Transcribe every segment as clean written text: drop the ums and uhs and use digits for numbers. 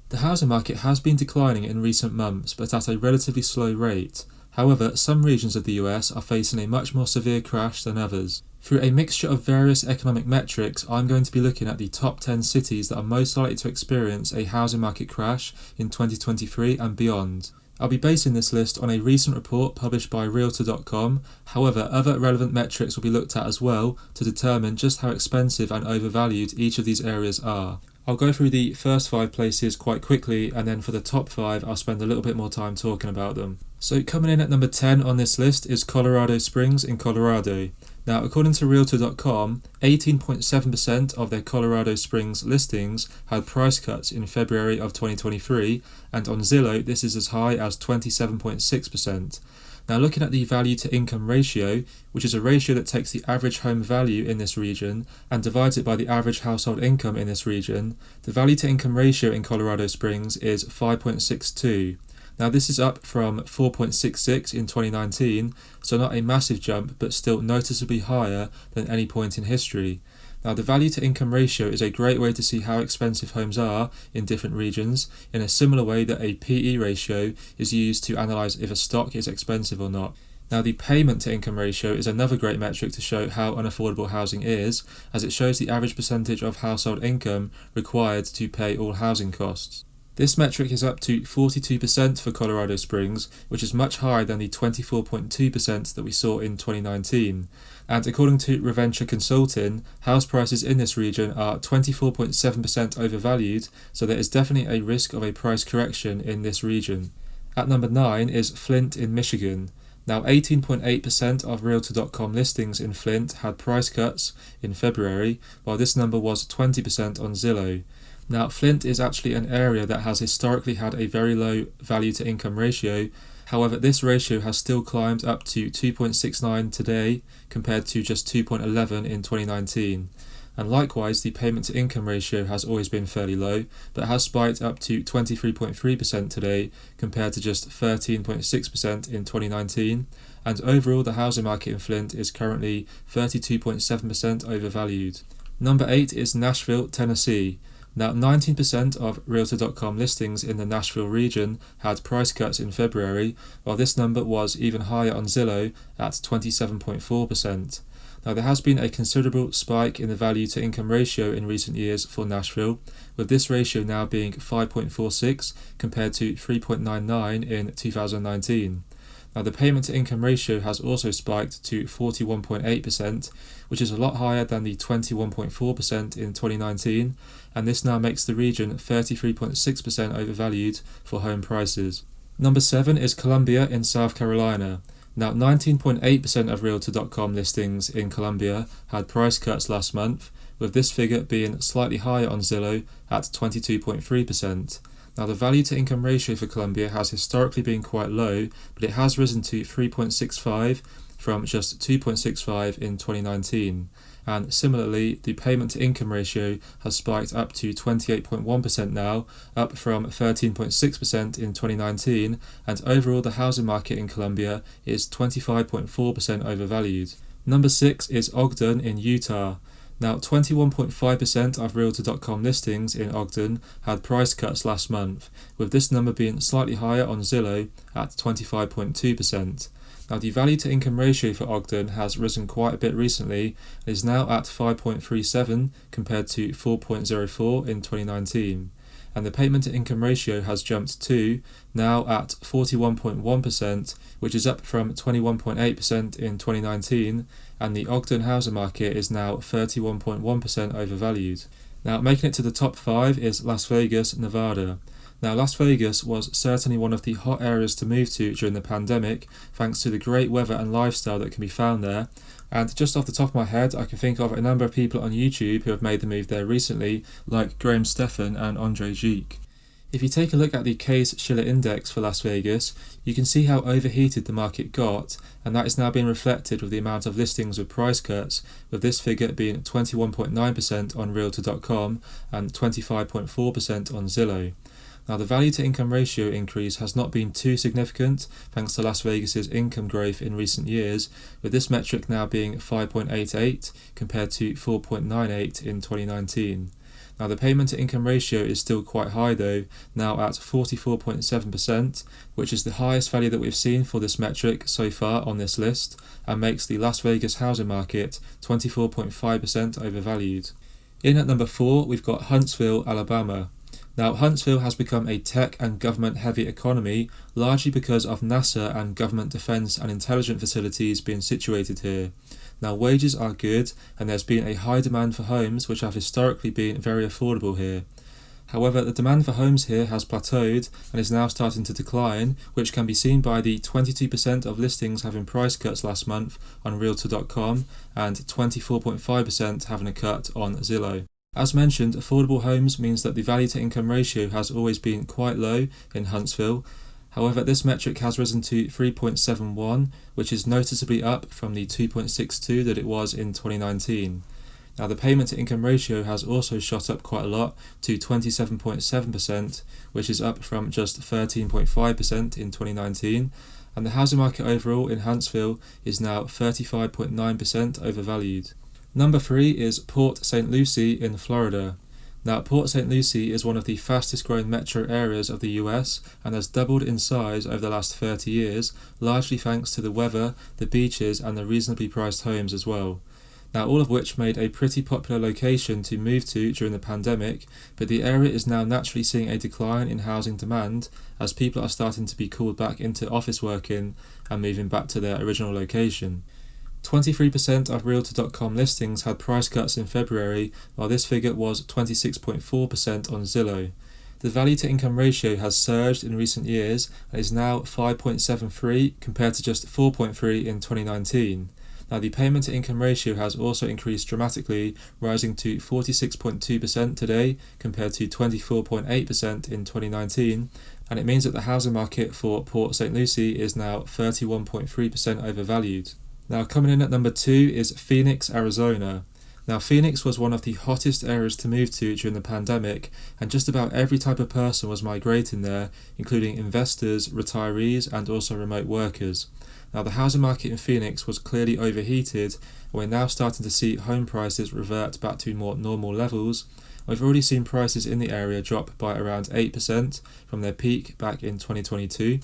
The housing market has been declining in recent months, but at a relatively slow rate. However, some regions of the US are facing a much more severe crash than others. Through a mixture of various economic metrics, I'm going to be looking at the top 10 cities that are most likely to experience a housing market crash in 2023 and beyond. I'll be basing this list on a recent report published by Realtor.com. However, other relevant metrics will be looked at as well to determine just how expensive and overvalued each of these areas are. I'll go through the first 5 places quite quickly, and then for the top 5 I'll spend a little bit more time talking about them. So coming in at number 10 on this list is Colorado Springs in Colorado. Now, according to Realtor.com, 18.7% of their Colorado Springs listings had price cuts in February of 2023, and on Zillow this is as high as 27.6%. Now, looking at the value to income ratio, which is a ratio that takes the average home value in this region and divides it by the average household income in this region, the value to income ratio in Colorado Springs is 5.62. Now, this is up from 4.66 in 2019, so not a massive jump, but still noticeably higher than any point in history. Now, the value to income ratio is a great way to see how expensive homes are in different regions, in a similar way that a PE ratio is used to analyse if a stock is expensive or not. Now, the payment to income ratio is another great metric to show how unaffordable housing is, as it shows the average percentage of household income required to pay all housing costs. This metric is up to 42% for Colorado Springs, which is much higher than the 24.2% that we saw in 2019. And according to Reventure Consulting, house prices in this region are 24.7% overvalued, so there is definitely a risk of a price correction in this region. At number 9 is Flint in Michigan. Now, 18.8% of Realtor.com listings in Flint had price cuts in February, while this number was 20% on Zillow. Now, Flint is actually an area that has historically had a very low value to income ratio. However, this ratio has still climbed up to 2.69 today compared to just 2.11 in 2019. And likewise, the payment to income ratio has always been fairly low, but has spiked up to 23.3% today compared to just 13.6% in 2019. And overall, the housing market in Flint is currently 32.7% overvalued. Number 8 is Nashville, Tennessee. Now, 19% of Realtor.com listings in the Nashville region had price cuts in February, while this number was even higher on Zillow at 27.4%. Now, there has been a considerable spike in the value to income ratio in recent years for Nashville, with this ratio now being 5.46 compared to 3.99 in 2019. Now, the payment to income ratio has also spiked to 41.8%, which is a lot higher than the 21.4% in 2019, and this now makes the region 33.6% overvalued for home prices. Number 7 is Columbia in South Carolina. Now, 19.8% of Realtor.com listings in Columbia had price cuts last month, with this figure being slightly higher on Zillow at 22.3%. Now, the value to income ratio for Columbia has historically been quite low, but it has risen to 3.65 from just 2.65 in 2019. And similarly, the payment to income ratio has spiked up to 28.1% now, up from 13.6% in 2019, and overall the housing market in Columbia is 25.4% overvalued. Number 6 is Ogden in Utah. Now, 21.5% of Realtor.com listings in Ogden had price cuts last month, with this number being slightly higher on Zillow at 25.2%. Now, the value to income ratio for Ogden has risen quite a bit recently and is now at 5.37 compared to 4.04 in 2019. And the payment to income ratio has jumped to now at 41.1%, which is up from 21.8% in 2019, and the Ogden housing market is now 31.1% overvalued. Now, making it to the top 5 is Las Vegas, Nevada. Now, Las Vegas was certainly one of the hot areas to move to during the pandemic, thanks to the great weather and lifestyle that can be found there. And just off the top of my head, I can think of a number of people on YouTube who have made the move there recently, like Graham Stephan and Andre Geek. If you take a look at the Case-Shiller Index for Las Vegas, you can see how overheated the market got, and that is now being reflected with the amount of listings with price cuts, with this figure being 21.9% on Realtor.com and 25.4% on Zillow. Now, the value to income ratio increase has not been too significant thanks to Las Vegas's income growth in recent years, with this metric now being 5.88 compared to 4.98 in 2019. Now the payment to income ratio is still quite high though, now at 44.7%, which is the highest value that we've seen for this metric so far on this list, and makes the Las Vegas housing market 24.5% overvalued. In at number 4, we've got Huntsville, Alabama. Now, Huntsville has become a tech and government-heavy economy, largely because of NASA and government defence and intelligence facilities being situated here. Now, wages are good, and there's been a high demand for homes which have historically been very affordable here. However, the demand for homes here has plateaued and is now starting to decline, which can be seen by the 22% of listings having price cuts last month on Realtor.com and 24.5% having a cut on Zillow. As mentioned, affordable homes means that the value to income ratio has always been quite low in Huntsville. However, this metric has risen to 3.71, which is noticeably up from the 2.62 that it was in 2019. Now, the payment to income ratio has also shot up quite a lot to 27.7%, which is up from just 13.5% in 2019. And the housing market overall in Huntsville is now 35.9% overvalued. Number 3 is Port St. Lucie in Florida. Now, Port St. Lucie is one of the fastest growing metro areas of the US and has doubled in size over the last 30 years, largely thanks to the weather, the beaches and the reasonably priced homes as well. Now, all of which made a pretty popular location to move to during the pandemic, but the area is now naturally seeing a decline in housing demand as people are starting to be called back into office working and moving back to their original location. 23% of Realtor.com listings had price cuts in February, while this figure was 26.4% on Zillow. The value to income ratio has surged in recent years and is now 5.73 compared to just 4.3 in 2019. Now, the payment to income ratio has also increased dramatically, rising to 46.2% today compared to 24.8% in 2019, and it means that the housing market for Port St. Lucie is now 31.3% overvalued. Now, coming in at number 2 is Phoenix, Arizona. Now, Phoenix was one of the hottest areas to move to during the pandemic, and just about every type of person was migrating there, including investors, retirees, and also remote workers. Now, the housing market in Phoenix was clearly overheated, and we're now starting to see home prices revert back to more normal levels. We've already seen prices in the area drop by around 8% from their peak back in 2022.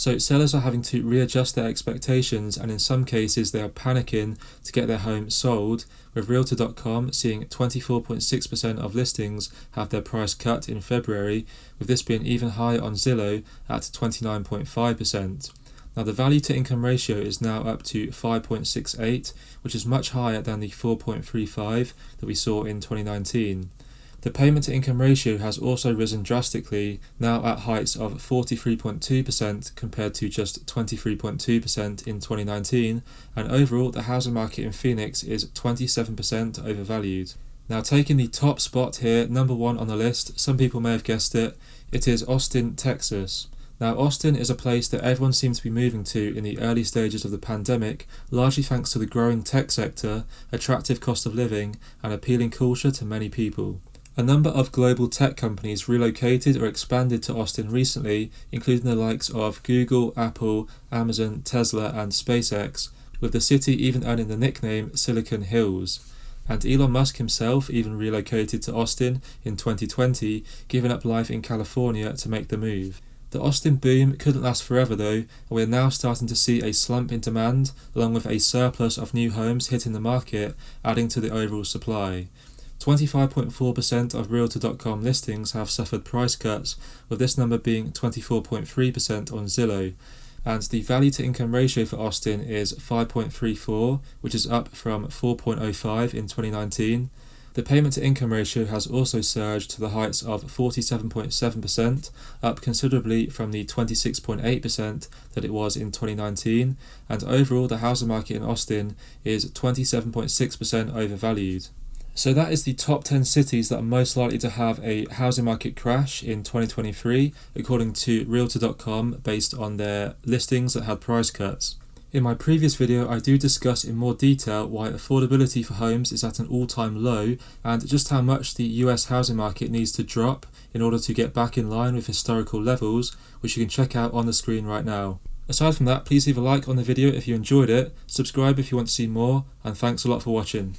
So sellers are having to readjust their expectations, and in some cases they are panicking to get their home sold, with Realtor.com seeing 24.6% of listings have their price cut in February, with this being even higher on Zillow at 29.5%. Now, the value to income ratio is now up to 5.68, which is much higher than the 4.35 that we saw in 2019. The payment to income ratio has also risen drastically, now at heights of 43.2% compared to just 23.2% in 2019, and overall the housing market in Phoenix is 27% overvalued. Now, taking the top spot here, number 1 on the list, some people may have guessed it, it is Austin, Texas. Now, Austin is a place that everyone seems to be moving to in the early stages of the pandemic, largely thanks to the growing tech sector, attractive cost of living, and appealing culture to many people. A number of global tech companies relocated or expanded to Austin recently, including the likes of Google, Apple, Amazon, Tesla, and SpaceX, with the city even earning the nickname Silicon Hills. And Elon Musk himself even relocated to Austin in 2020, giving up life in California to make the move. The Austin boom couldn't last forever though, and we're now starting to see a slump in demand, along with a surplus of new homes hitting the market, adding to the overall supply. 25.4% of Realtor.com listings have suffered price cuts, with this number being 24.3% on Zillow, and the value to income ratio for Austin is 5.34, which is up from 4.05 in 2019. The payment to income ratio has also surged to the heights of 47.7%, up considerably from the 26.8% that it was in 2019, and overall the housing market in Austin is 27.6% overvalued. So that is the top 10 cities that are most likely to have a housing market crash in 2023, according to Realtor.com, based on their listings that had price cuts. In my previous video, I do discuss in more detail why affordability for homes is at an all-time low and just how much the US housing market needs to drop in order to get back in line with historical levels, which you can check out on the screen right now. Aside from that, please leave a like on the video if you enjoyed it, subscribe if you want to see more, and thanks a lot for watching.